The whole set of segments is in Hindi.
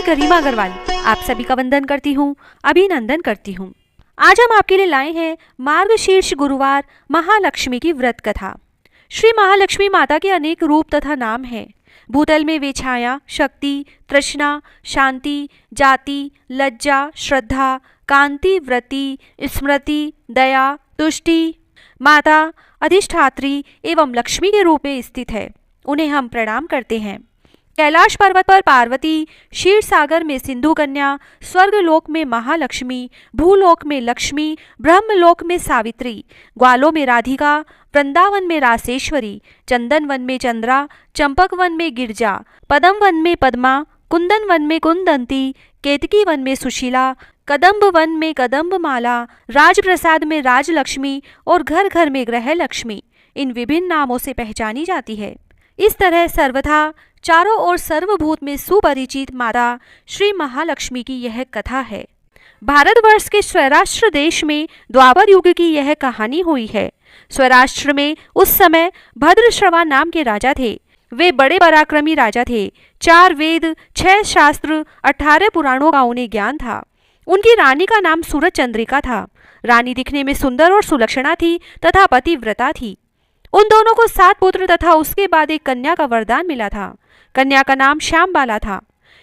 गरिमा अग्रवाल आप सभी का वंदन करती हूँ, अभिनंदन करती हूँ। आज हम आपके लिए लाए हैं मार्गशीर्ष गुरुवार महालक्ष्मी की व्रत कथा। श्री महालक्ष्मी माता के अनेक रूप तथा नाम हैं। भूतल में वे छाया, शक्ति, तृष्णा, शांति, जाति, लज्जा, श्रद्धा, कांति, व्रति, स्मृति, दया, तुष्टि, माता, अधिष्ठात्री एवं लक्ष्मी के रूप में स्थित है। उन्हें हम प्रणाम करते हैं। कैलाश पर्वत पर पार्वती, क्षीर सागर में सिंधु कन्या, स्वर्गलोक में महालक्ष्मी, भूलोक में लक्ष्मी, ब्रह्मलोक में सावित्री, ग्वालों में राधिका, वृंदावन में रासेश्वरी, चंदन वन में चंद्रा, चंपक वन में गिरजा, पदम वन में पद्मा, कुंदन वन में कुंदंती, केतकी वन में सुशीला, कदम्ब वन में कदम्बमाला, राजप्रसाद में राजलक्ष्मी और घर घर में ग्रह लक्ष्मी इन विभिन्न नामों से पहचानी जाती है। इस तरह सर्वथा चारों ओर सर्वभूत में सुपरिचित माता श्री महालक्ष्मी की यह कथा है। भारतवर्ष के स्वराष्ट्र देश में द्वापर युग की यह कहानी हुई है। स्वराष्ट्र में उस समय भद्रश्रवा नाम के राजा थे। वे बड़े पराक्रमी राजा थे। 4 वेद, 6 शास्त्र, 18 पुराणों का उन्हें ज्ञान था। उनकी रानी का नाम सूरज चंद्रिका था। रानी दिखने में सुंदर और सुलक्षणा थी तथा पतिव्रता थी। उन दोनों को 7 पुत्र तथा उसके बाद एक कन्या का वरदान मिला था। कन्या का नाम श्यामबाला था।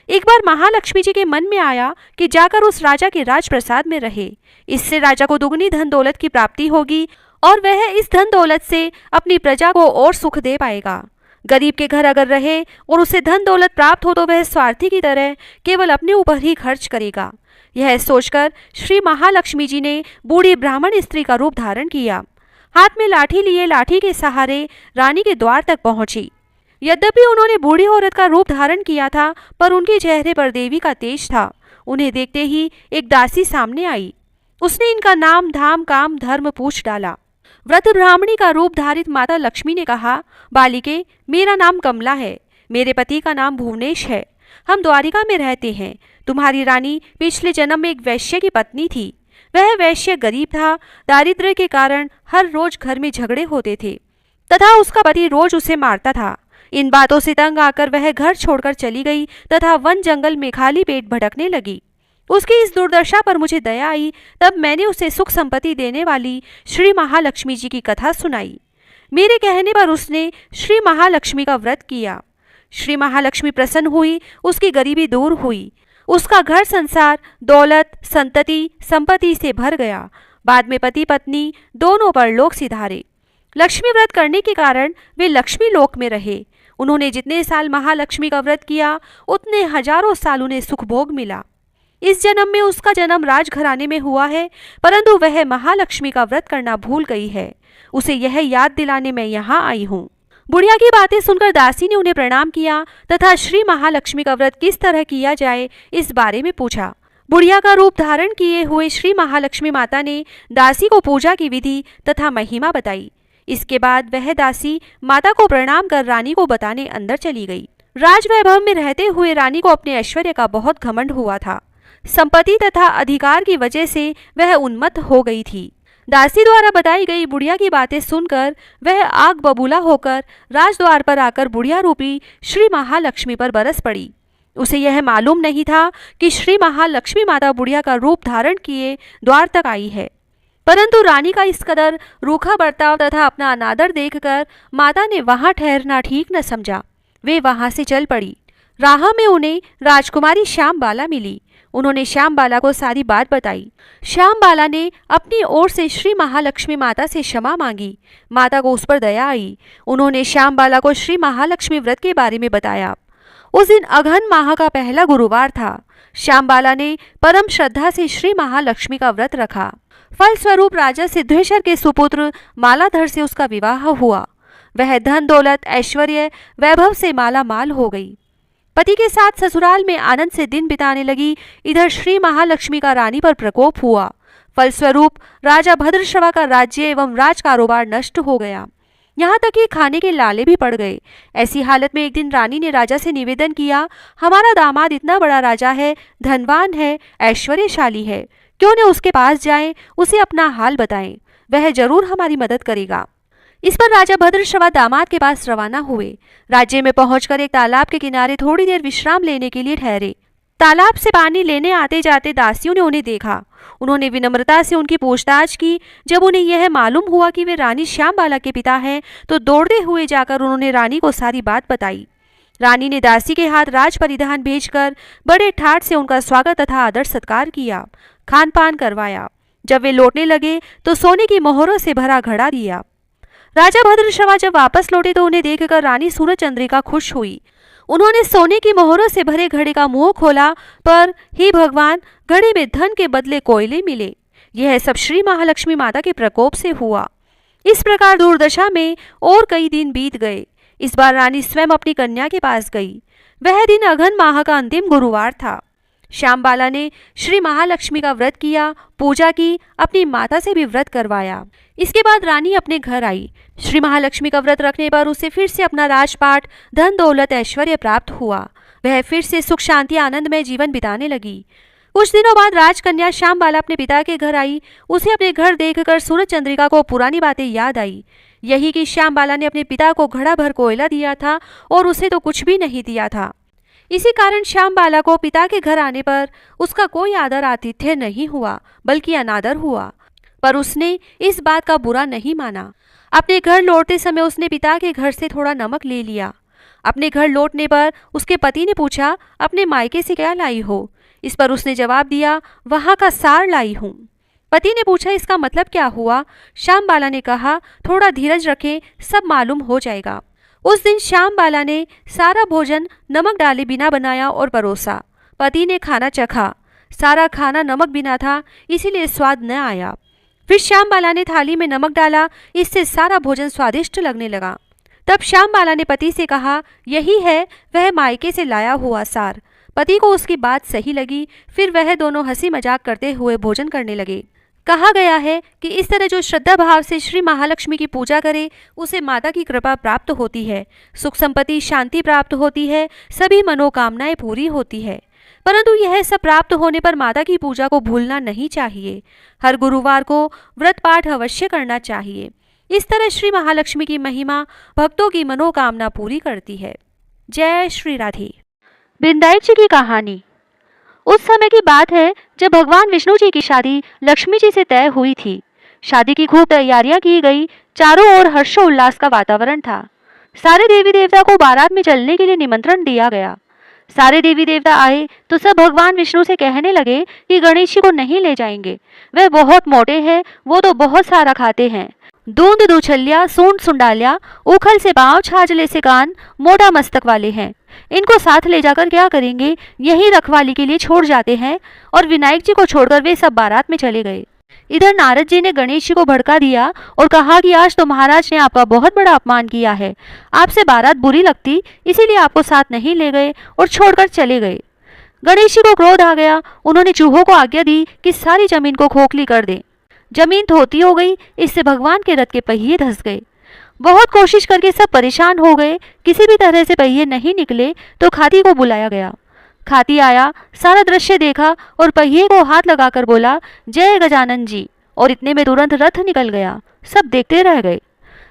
एक बार महालक्ष्मी जी के मन में आया कि जाकर उस राजा के राजप्रसाद में रहे। इससे राजा को दुगनी धन दौलत की प्राप्ति होगी और वह इस धन दौलत से अपनी प्रजा को और सुख दे पाएगा। गरीब के घर अगर रहे और उसे धन दौलत प्राप्त हो तो वह स्वार्थी की तरह केवल अपने ऊपर ही खर्च करेगा। यह सोचकर श्री महालक्ष्मी जी ने बूढ़ी ब्राह्मण स्त्री का रूप धारण किया। हाथ में लाठी लिए लाठी के सहारे रानी के द्वार तक पहुंची। यद्यपि उन्होंने बूढ़ी औरत का रूप धारण किया था, पर उनके चेहरे पर देवी का तेज था। उन्हें देखते ही एक दासी सामने आई। उसने इनका नाम, धाम, काम, धर्म पूछ डाला। व्रत ब्राह्मणी का रूप धारित माता लक्ष्मी ने कहा, बालिके, मेरा नाम कमला है। मेरे पति का नाम भुवनेश है। हम द्वारिका में रहते हैं। तुम्हारी रानी पिछले जन्म में एक वैश्य की पत्नी थी। वह वैश्य गरीब था। दारिद्र्य के कारण हर रोज घर में झगड़े होते थे तथा उसका पति रोज उसे मारता था। इन बातों से तंग आकर वह घर छोड़कर चली गई तथा वन जंगल में खाली पेट भटकने लगी। उसकी इस दुर्दशा पर मुझे दया आई। तब मैंने उसे सुख संपत्ति देने वाली श्री महालक्ष्मी जी की कथा सुनाई। मेरे कहने पर उसने श्री महालक्ष्मी का व्रत किया। श्री महालक्ष्मी प्रसन्न हुई। उसकी गरीबी दूर हुई। उसका घर संसार दौलत, संतति, संपत्ति से भर गया। बाद में पति पत्नी दोनों परलोक सिधारे। लक्ष्मी व्रत करने के कारण वे लक्ष्मी लोक में रहे। उन्होंने जितने साल महालक्ष्मी का व्रत किया उतने हजारों साल उन्हें सुख भोग मिला। इस जन्म में उसका जन्म राजघराने में हुआ है, परंतु वह महालक्ष्मी का व्रत करना भूल गई है। उसे यह याद दिलाने मैं यहाँ आई हूँ। बुढ़िया की बातें सुनकर दासी ने उन्हें प्रणाम किया तथा श्री महालक्ष्मी का व्रत किस तरह किया जाए इस बारे में पूछा। बुढ़िया का रूप धारण किए हुए श्री महालक्ष्मी माता ने दासी को पूजा की विधि तथा महिमा बताई। इसके बाद वह दासी माता को प्रणाम कर रानी को बताने अंदर चली गई। राजवैभव में रहते हुए रानी को अपने ऐश्वर्य का बहुत घमंड हुआ था। संपत्ति तथा अधिकार की वजह से वह उन्मत्त हो गई थी। दासी द्वारा बताई गई बुढ़िया की बातें सुनकर वह आग बबूला होकर राजद्वार पर आकर बुढ़िया रूपी श्री महालक्ष्मी पर बरस पड़ी। उसे यह मालूम नहीं था कि श्री महालक्ष्मी माता बुढ़िया का रूप धारण किए द्वार तक आई है। परंतु रानी का इस कदर रूखा बर्ताव तथा अपना अनादर देखकर माता ने वहां ठहरना ठीक न समझा। वे वहां से चल पड़ी। राह में उन्हें राजकुमारी श्यामबाला मिली। उन्होंने श्यामबाला को सारी बात बताई। श्यामबाला ने अपनी ओर से श्री महालक्ष्मी माता से क्षमा मांगी। माता को उस पर दया आई। उन्होंने श्यामबाला को श्री महालक्ष्मी व्रत के बारे में बताया। उस दिन अघन माह का पहला गुरुवार था। श्यामबाला ने परम श्रद्धा से श्री महालक्ष्मी का व्रत रखा। फलस्वरूप राजा सिद्धेश्वर के सुपुत्र मालाधर से उसका विवाह हुआ। वह धन दौलत, ऐश्वर्य, वैभव से माला माल हो गई। पति के साथ ससुराल में आनंद से दिन बिताने लगी। इधर श्री महालक्ष्मी का रानी पर प्रकोप हुआ। फलस्वरूप राजा भद्रश्रवा का राज्य एवं राज कारोबार नष्ट हो गया। यहाँ तक कि खाने के लाले भी पड़ गए। ऐसी हालत में एक दिन रानी ने राजा से निवेदन किया, हमारा दामाद इतना बड़ा राजा है, धनवान है, ऐश्वर्यशाली है, क्यों न उसके पास जाएं, उसे अपना हाल बताएं, वह जरूर हमारी मदद करेगा। इस पर राजा भद्रश्रवा दामाद के पास रवाना हुए। राज्य में पहुंचकर एक तालाब के किनारे थोड़ी देर विश्राम लेने के लिए ठहरे। तालाब से पानी लेने आते जाते दासियों ने उन्हें देखा। उन्होंने विनम्रता से उनकी पूछताछ की। जब उन्हें यह मालूम हुआ कि वे रानी श्यामबाला के पिता हैं, तो दौड़ते हुए जाकर उन्होंने रानी को सारी बात बताई। रानी ने दासी के हाथ राज परिधान भेजकर बड़े ठाठ से उनका स्वागत तथा आदर सत्कार किया, खान पान करवाया। जब वे लौटने लगे तो सोने की मोहरों से भरा घड़ा दिया। राजा भद्रश्रवा जब वापस लौटे तो उन्हें देखकर रानी सूरजचंद्रिका खुश हुई। उन्होंने सोने की मोहरों से भरे घड़े का मुंह खोला, पर हे भगवान, घड़े में धन के बदले कोयले मिले। यह सब श्री महालक्ष्मी माता के प्रकोप से हुआ। इस प्रकार दुर्दशा में और कई दिन बीत गए। इस बार रानी स्वयं अपनी कन्या के पास गई। वह दिन अघन माह का अंतिम गुरुवार था। श्यामबाला ने श्री महालक्ष्मी का व्रत किया, पूजा की, अपनी माता से भी व्रत करवाया। इसके बाद रानी अपने घर आई। श्री महालक्ष्मी का व्रत रखने पर उसे फिर से अपना राजपाट, धन दौलत, ऐश्वर्य प्राप्त हुआ। वह फिर से सुख शांति आनंद में जीवन बिताने लगी। कुछ दिनों बाद राजकन्या श्यामबाला अपने पिता के घर आई। उसे अपने घर देखकर सूरजचंद्रिका को पुरानी बातें याद आई। यही कि श्यामबाला ने अपने पिता को घड़ा भर कोयला दिया था और उसे तो कुछ भी नहीं दिया था। इसी कारण श्यामबाला को पिता के घर आने पर उसका कोई आदर आतिथ्य नहीं हुआ, बल्कि अनादर हुआ। पर उसने इस बात का बुरा नहीं माना। अपने घर लौटते समय उसने पिता के घर से थोड़ा नमक ले लिया। अपने घर लौटने पर उसके पति ने पूछा, अपने मायके से क्या लाई हो? इस पर उसने जवाब दिया, वहां का सार लाई हूँ। पति ने पूछा, इसका मतलब क्या हुआ? श्यामबाला ने कहा, थोड़ा धीरज रखें, सब मालूम हो जाएगा। उस दिन श्यामबाला ने सारा भोजन नमक डाले बिना बनाया और परोसा। पति ने खाना चखा। सारा खाना नमक बिना था, इसीलिए स्वाद न आया। फिर श्यामबाला ने थाली में नमक डाला, इससे सारा भोजन स्वादिष्ट लगने लगा। तब श्यामबाला ने पति से कहा, यही है वह मायके से लाया हुआ सार। पति को उसकी बात सही लगी। फिर वह दोनों हंसी मजाक करते हुए भोजन करने लगे। कहा गया है कि इस तरह जो श्रद्धा भाव से श्री महालक्ष्मी की पूजा करे, उसे माता की कृपा प्राप्त होती है, सुख संपत्ति शांति प्राप्त होती है, सभी मनोकामनाएं पूरी होती है। परंतु यह सब प्राप्त होने पर माता की पूजा को भूलना नहीं चाहिए। हर गुरुवार को व्रत पाठ अवश्य करना चाहिए। इस तरह श्री महालक्ष्मी की महिमा भक्तों की मनोकामना पूरी करती है। जय श्री राधे। वृंदाई जी की कहानी। उस समय की बात है जब भगवान विष्णु जी की शादी लक्ष्मी जी से तय हुई थी। शादी की खूब तैयारियां की गई। चारों ओर हर्षोल्लास का वातावरण था। सारे देवी देवता को बारात में चलने के लिए निमंत्रण दिया गया। सारे देवी देवता आए तो सब भगवान विष्णु से कहने लगे कि गणेश जी को नहीं ले जाएंगे, वे बहुत मोटे हैं, वो तो बहुत सारा खाते हैं। दूंद दूछल्या, सूंड सुंडालिया, उखल से पांव, छाजले से कान, मोटा मस्तक वाले हैं। इनको साथ ले जाकर क्या करेंगे, यही रखवाली के लिए छोड़ जाते हैं। और विनायक जी को छोड़कर वे सब बारात में चले गए। इधर नारद जी ने गणेश जी को भड़का दिया और कहा कि आज तो महाराज ने आपका बहुत बड़ा अपमान किया है। आपसे बारात बुरी लगती, इसीलिए आपको साथ नहीं ले गए और छोड़कर चले गए। गणेश जी को क्रोध आ गया। उन्होंने चूहों को आज्ञा दी कि सारी जमीन को खोखली कर दें। जमीन धोती हो गई। इससे भगवान के रथ के पहिए धंस गए। बहुत कोशिश करके सब परेशान हो गए। किसी भी तरह से पहिए नहीं निकले तो खाती को बुलाया गया। खाती आया, सारा दृश्य देखा और पहिए को हाथ लगाकर बोला, जय गजानन जी। और इतने में तुरंत रथ निकल गया। सब देखते रह गए।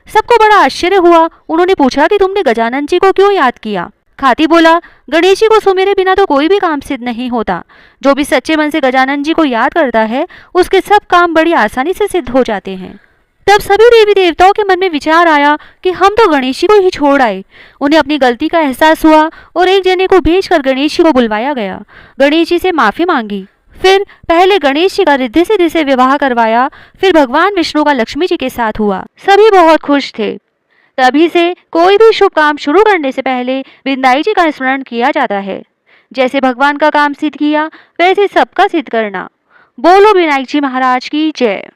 सबको बड़ा आश्चर्य हुआ। उन्होंने पूछा कि तुमने गजानन जी को क्यों याद किया? खाती बोला, गणेश जी को सुमेरे बिना तो कोई भी काम सिद्ध नहीं होता। जो भी सच्चे मन से गजानन जी को याद करता है, उसके सब काम बड़ी आसानी से सिद्ध हो जाते हैं। तब सभी देवी देवताओं के मन में विचार आया कि हम तो गणेश जी को ही छोड़ आए। उन्हें अपनी गलती का एहसास हुआ और एक जने को भेजकर गणेश जी को बुलवाया गया। गणेश जी से माफी मांगी। फिर पहले गणेश जी का रिद्धि सिद्धि से विवाह करवाया। फिर भगवान विष्णु का लक्ष्मी जी के साथ हुआ। सभी बहुत खुश थे। तभी से कोई भी शुभ काम शुरू करने से पहले वृंदाई जी का स्मरण किया जाता है। जैसे भगवान का काम सिद्ध किया, वैसे सबका सिद्ध करना। बोलो विनायक जी महाराज की जय।